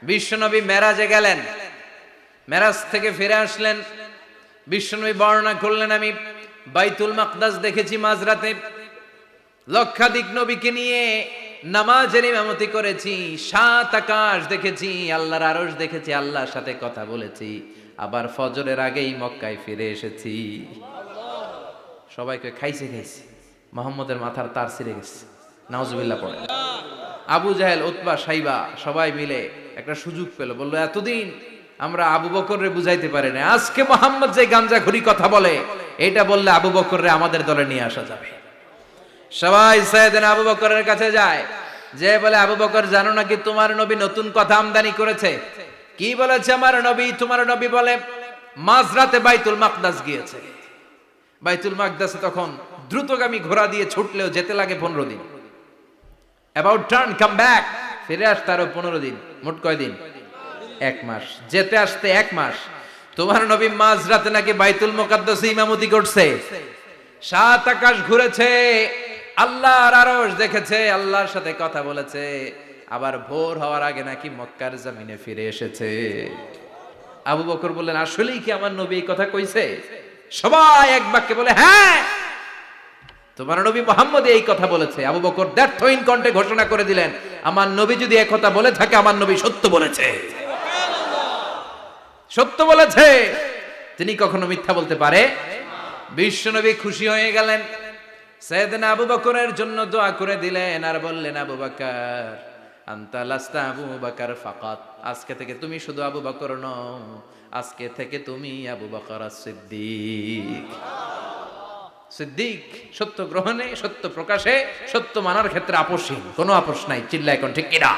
বিশ্বনবী মেরাজে গেলেন, মেরাজ থেকে ফিরে আসলেন। বিশ্বনবী বর্ণনা করলেন, আমি বাইতুল মাকদাস দেখেছি মাঝরাতে, লক্ষাধিক নবীকে নিয়ে নামাজের ইমামতি করেছি, 7 আকাশ দেখেছি, আল্লাহর আরশ দেখেছি, আল্লাহর সাথে কথা বলেছি, আবার ফজরের আগেই মক্কায় ফিরে এসেছি। সবাইকে খাইছে খাইছে, মুহাম্মদের মাথার তার ছিঁড়ে গেছে, নাউজুবিল্লাহ পড়ে। আবু জাহেল, উতবা, সাইবা সবাই মিলে একটা সুযোগ পেল, বলল এতদিন আমরা আবু বকররে বুঝাইতে পারি না, আজকে মুহাম্মদ যে গাঞ্জাখুরি কথা বলে এটা বললে আবু বকররে আমাদের দলে নিয়ে আসা যাবে। সবাই সাইয়েদনা আবু বকরের কাছে যায়, যে বলে আবু বকর জানো নাকি তোমার নবী নতুন কথা আমদানি করেছে? কি বলেছে আমার নবী? তোমার নবী বলে মাঝরাতে বাইতুল মাকদাস গিয়েছে। বাইতুল মাকদাসে তখন দ্রুতগামী ঘোড়া দিয়ে ছুটলেও যেতে লাগে 15 দিন। অ্যাবাউট টার্ন কাম ব্যাক, ফিরে আসতে আরো 15 দিন, মোট কয় দিন? 1 মাস। যেতে আসতে 1 মাস। তোমার নবী মাঝরাতে নাকি বাইতুল মুকাদ্দাসে ইমামতি করছে, 7 আকাশ ঘুরেছে, আল্লাহর আরশ দেখেছে, আল্লাহর সাথে কথা বলেছে, আবার ভোর হওয়ার আগে নাকি মক্কার জমিনে ফিরে এসেছে। আবু বকর বললেন, আসলেই কি আমার নবী এই কথা কইছে? সবাই এক বাক্যে বলে, হ্যাঁ তোমার নবী মুহাম্মদ এই কথা বলেছে। আবু বকর দ্ব্যর্থহীন কণ্ঠে ঘোষণা করে দিলেন, আমার নবী যদি এই কথা বলে থাকে, আমার নবী সত্য বলেছে, সত্য বলেছে, তিনি কখনো মিথ্যা বলতে পারে? বিশ্বনবী খুশি হয়ে গেলেন, সাইয়েদনা আবু বকরের জন্য দোয়া করে দিলেন, আর বললেন, আবু বকর আনতা লাস্তা আবু বকর ফাকাত, আজকে থেকে তুমি শুধু আবু বকর নও, আজকে থেকে তুমি আবু বকর সিদ্দিক। সিদ্দিক সত্য গ্রহণে, সত্য প্রকাশে, সত্য মানার ক্ষেত্রে আপোষহীন, কোনো আপোষ নাই। চিল্লায় কোন ঠিক কিনা?